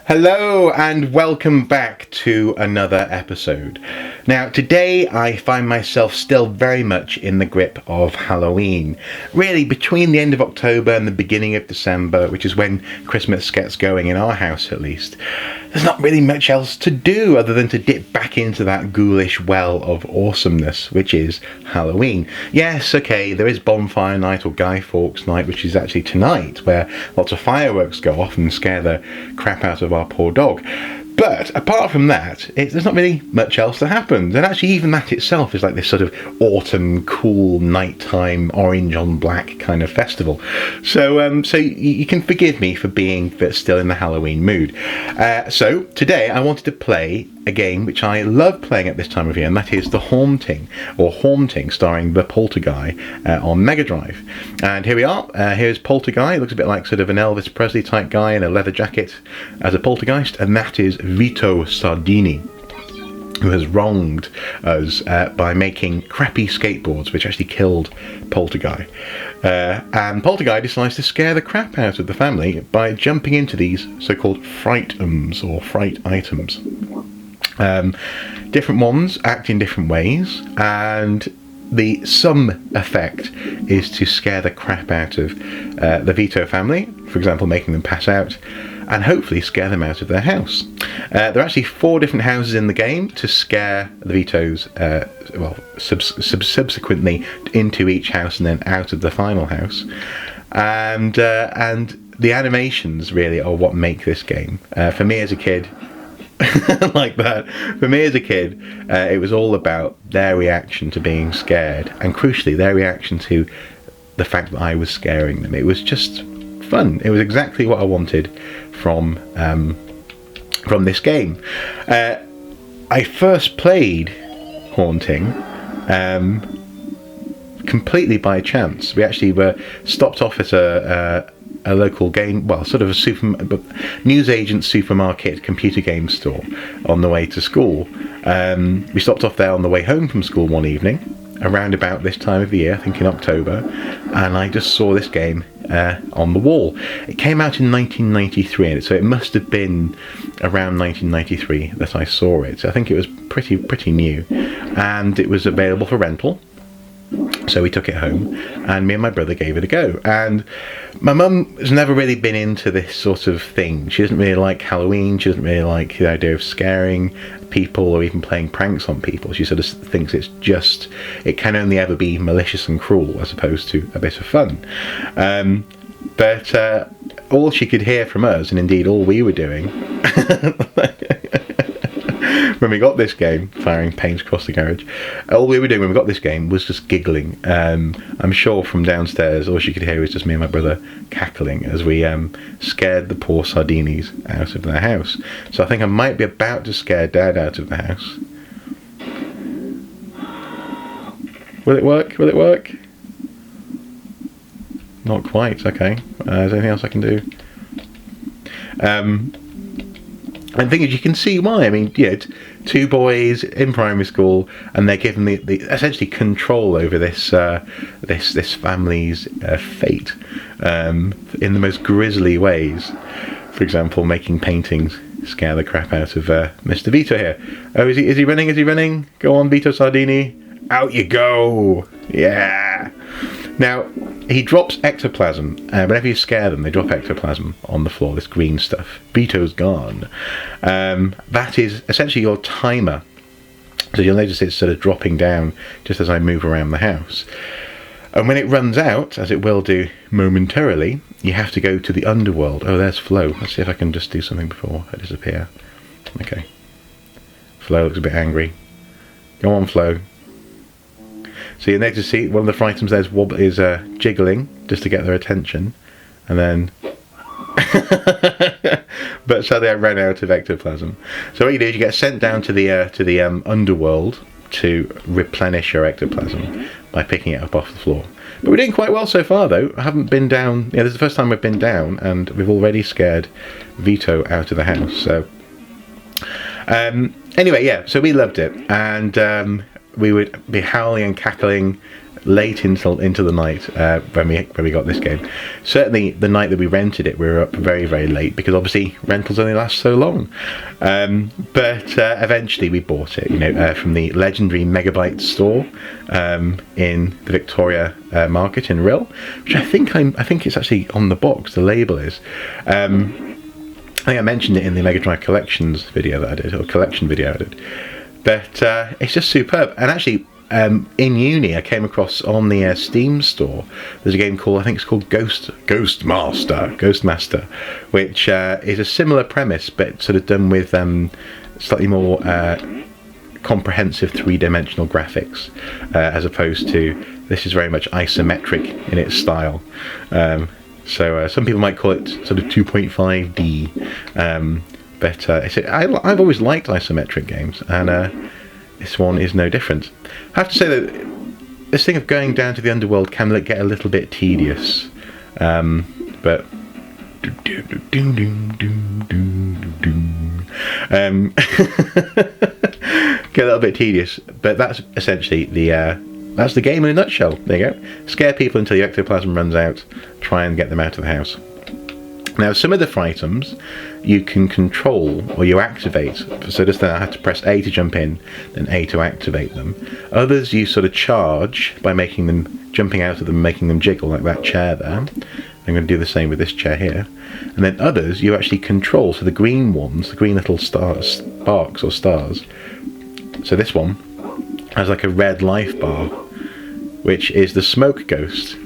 Hello and welcome back to another episode. Now today I find myself still very much in the grip of Halloween. Really between the end of October and the beginning of December, which is when Christmas gets going in our house at least, there's not really much else to do other than to dip back into that ghoulish well of awesomeness, which is Halloween. Yes, okay, there is bonfire night or Guy Fawkes night, which is actually tonight, where lots of fireworks go off and scare the crap out of our poor dog. But apart from that, there's not really much else that happens. And actually even that itself is like this sort of autumn, cool, nighttime, orange on black kind of festival. So you can forgive me for being still in the Halloween mood. So today I wanted to play a game which I love playing at this time of year, and that is The Haunting, starring the Polterguy on Megadrive. And here we are. Here's Polterguy. It looks a bit like sort of an Elvis Presley type guy in a leather jacket as a poltergeist, and that is Vito Sardini, who has wronged us by making crappy skateboards which actually killed Polterguy. And Polterguy decides to scare the crap out of the family by jumping into these so-called frightums or fright items. Different ones act in different ways, and the sum effect is to scare the crap out of the Vito family, for example making them pass out, and hopefully scare them out of their house. There are actually 4 different houses in the game to scare the Vitos, subsequently into each house and then out of the final house. And the animations really are what make this game. For me as a kid, like that. For me as a kid, it was all about their reaction to being scared, and crucially their reaction to the fact that I was scaring them. It was just fun. It was exactly what I wanted from this game. I first played Haunting completely by chance. We actually were stopped off at a local game, well, sort of a newsagent supermarket computer game store on the way to school. We stopped off there on the way home from school one evening, around about this time of the year, I think in October, and I just saw this game on the wall. It came out in 1993, so it must have been around 1993 that I saw it. So I think it was pretty new, and it was available for rental. So we took it home, and me and my brother gave it a go. And my mum has never really been into this sort of thing. She doesn't really like Halloween. She doesn't really like the idea of scaring people or even playing pranks on people. She sort of thinks it can only ever be malicious and cruel as opposed to a bit of fun. But all she could hear from us, and indeed all we were doing when we got this game, firing paint across the garage, all we were doing when we got this game was just giggling. I'm sure from downstairs all she could hear was just me and my brother cackling as we scared the poor Sardinis out of their house. So I think I might be about to scare Dad out of the house. Will it work? Will it work? Not quite. Okay. Is there anything else I can do? And the thing is, you can see why. I mean, 2 boys in primary school, and they're given the essentially control over this family's fate in the most grisly ways. For example, making paintings scare the crap out of Mr. Vito here. Oh, is he running? Is he running? Go on, Vito Sardini. Out you go! Yeah. Now, he drops ectoplasm. Whenever you scare them, they drop ectoplasm on the floor, this green stuff. Vito's gone. That is essentially your timer. So you'll notice it's sort of dropping down just as I move around the house. And when it runs out, as it will do momentarily, you have to go to the underworld. Oh, there's Flo. Let's see if I can just do something before I disappear. Okay. Flo looks a bit angry. Go on, Flo. So you need to see one of the fright items there is jiggling just to get their attention, and then but sadly I ran out of ectoplasm. So what you do is you get sent down to the underworld to replenish your ectoplasm by picking it up off the floor. But we're doing quite well so far, though. I haven't been down. This is the first time we've been down, and we've already scared Vito out of the house. So anyway, yeah. So we loved it, and we would be howling and cackling late into the night when we got this game. Certainly the night that we rented it, we were up very, very late, because obviously rentals only last so long. But eventually we bought it, from the legendary Megabyte store in the Victoria Market in Rill, which I think it's actually on the box. The label is. I think I mentioned it in the Megadrive collections video that I did, or collection video I did. But it's just superb. And actually, in uni, I came across on the Steam store, there's a game called, I think it's called Ghostmaster, which is a similar premise, but sort of done with slightly more comprehensive three-dimensional graphics, as opposed to, this is very much isometric in its style. So some people might call it sort of 2.5D, but I've always liked isometric games, and this one is no different. I have to say that this thing of going down to the underworld can get a little bit tedious, but get a little bit tedious. But that's essentially that's the game in a nutshell. There you go. Scare people until your ectoplasm runs out. Try and get them out of the house. Now, some of the frightums you can control, or you activate. So just then I had to press A to jump in, then A to activate them. Others you sort of charge by making them, jumping out of them, making them jiggle, like that chair there. I'm going to do the same with this chair here. And then others you actually control. So the green ones, the green little sparks or stars. So this one has like a red life bar, which is the smoke ghost.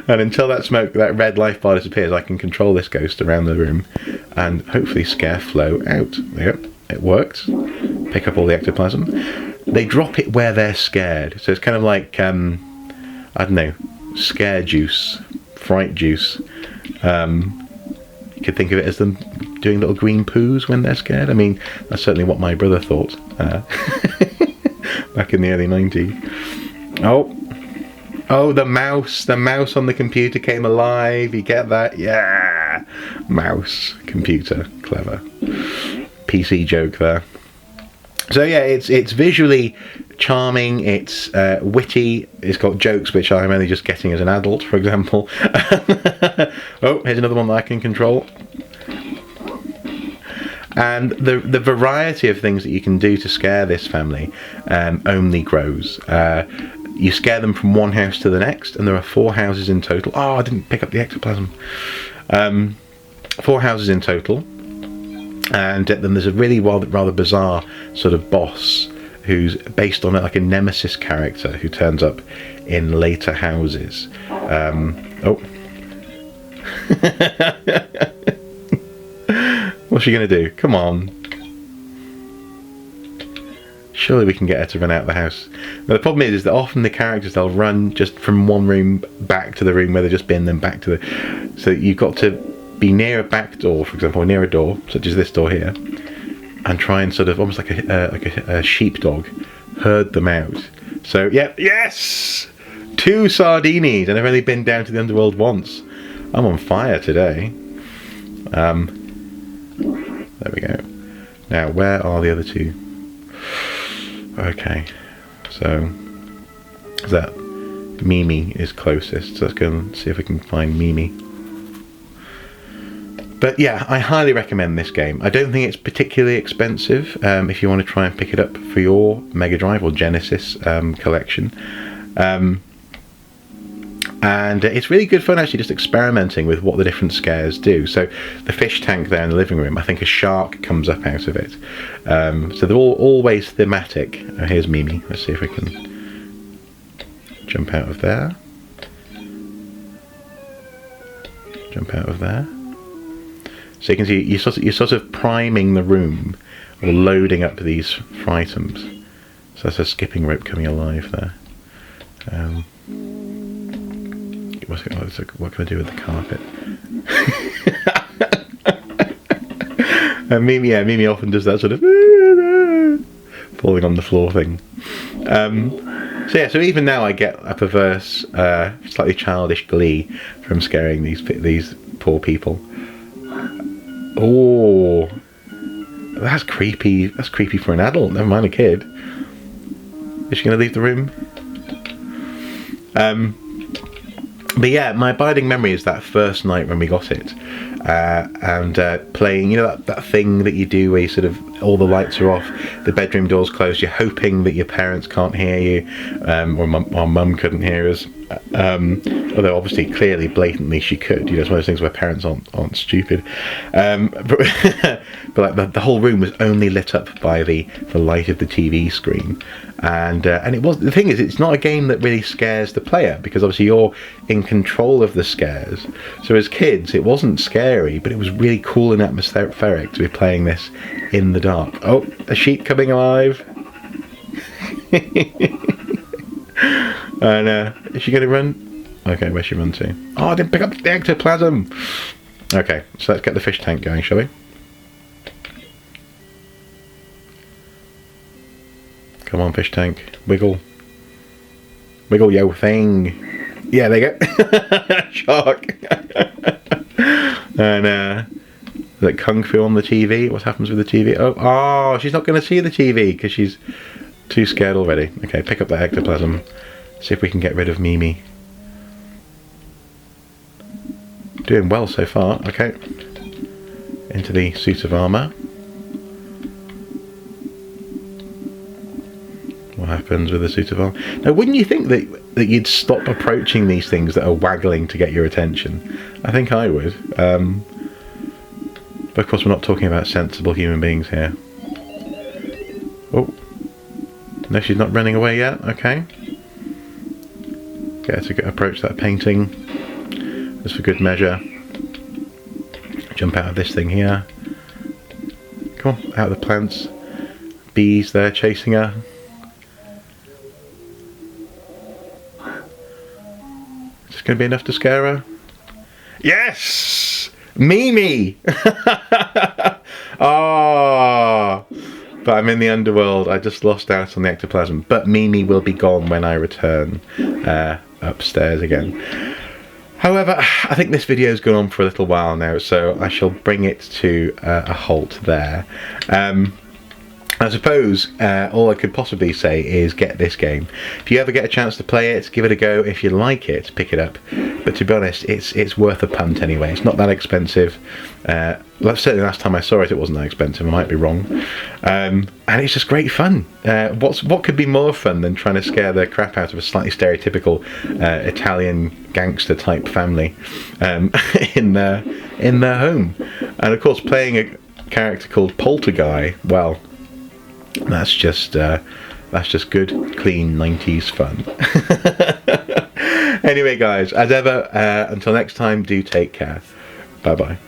And until that red life bar disappears, I can control this ghost around the room and hopefully scare Flo out. There you go. It worked. Pick up all the ectoplasm. They drop it where they're scared. So it's kind of like, I don't know, scare juice, fright juice. You could think of it as them doing little green poos when they're scared. I mean, that's certainly what my brother thought back in the early 90s. Oh, the mouse on the computer came alive. You get that? Yeah. Mouse, computer, clever. PC joke there. So yeah, it's visually charming, it's witty, it's got jokes which I'm only just getting as an adult, for example. Oh, here's another one that I can control. And the variety of things that you can do to scare this family only grows. You scare them from one house to the next, and there are 4 houses in total. Oh, I didn't pick up the ectoplasm. 4 houses in total. And then there's a really rather bizarre sort of boss who's based on like a nemesis character who turns up in later houses. What's she gonna do? Come on. Surely we can get her to run out of the house. Now the problem is that often the characters, they'll run just from one room back to the room where they've just been, then back to the... So you've got to be near a back door, for example, or near a door, such as this door here, and try and sort of, almost like a sheepdog, herd them out. So, yeah, yes! 2 sardinis, and I've only been down to the underworld once. I'm on fire today. There we go. Now, where are the other 2? Okay, so that Mimi is closest, so let's go and see if we can find Mimi. But yeah, I highly recommend this game. I don't think it's particularly expensive if you want to try and pick it up for your Mega Drive or Genesis collection. And it's really good fun actually just experimenting with what the different scares do. So the fish tank there in the living room, I think a shark comes up out of it. So they're all always thematic. Oh, here's Mimi. Let's see if we can jump out of there. Jump out of there. So you can see you're sort of priming the room or loading up these frightums. So that's a skipping rope coming alive there. What can I do with the carpet? And Mimi often does that sort of falling on the floor thing. So even now I get a perverse, slightly childish glee from scaring these poor people. Oh, that's creepy. That's creepy for an adult. Never mind a kid. Is she going to leave the room? But yeah, my abiding memory is that first night when we got it, and playing, you know, that thing that you do where you sort of, all the lights are off, the bedroom door's closed, you're hoping that your parents can't hear you, or mum couldn't hear us, although obviously, clearly, blatantly she could. You know, it's one of those things where parents aren't stupid, but like the whole room was only lit up by the light of the TV screen. And it was, the thing is, it's not a game that really scares the player, because obviously you're in control of the scares. So as kids, it wasn't scary, but it was really cool and atmospheric to be playing this in the dark. Oh, a sheep coming alive. And is she going to run? Okay, where's she run to? Oh, I didn't pick up the ectoplasm. Okay, so let's get the fish tank going, shall we? Come on, fish tank. Wiggle. Wiggle your thing. Yeah, there you go. Shark. And like Kung Fu on the TV. What happens with the TV? Oh, she's not going to see the TV because she's too scared already. Okay, pick up that ectoplasm. See if we can get rid of Mimi. Doing well so far. Okay. Into the suit of armour. What happens with the suit of armour? Now, wouldn't you think that you'd stop approaching these things that are waggling to get your attention? I think I would. But of course, we're not talking about sensible human beings here. Oh. No, she's not running away yet. Okay. Get her to approach that painting. Just for good measure. Jump out of this thing here. Come on, out of the plants. Bees there chasing her. Is this going to be enough to scare her? Yes! Mimi! Oh, but I'm in the underworld. I just lost out on the ectoplasm. But Mimi will be gone when I return upstairs again. However, I think this video's gone on for a little while now, so I shall bring it to a halt there. I suppose all I could possibly say is get this game. If you ever get a chance to play it, give it a go. If you like it, pick it up. But to be honest, it's worth a punt anyway. It's not that expensive. Certainly last time I saw it, it wasn't that expensive. I might be wrong. And it's just great fun. What could be more fun than trying to scare the crap out of a slightly stereotypical Italian gangster type family in their home? And of course, playing a character called Polterguy, well, that's just good, clean 90s fun. Anyway, guys, as ever, until next time, do take care. Bye bye.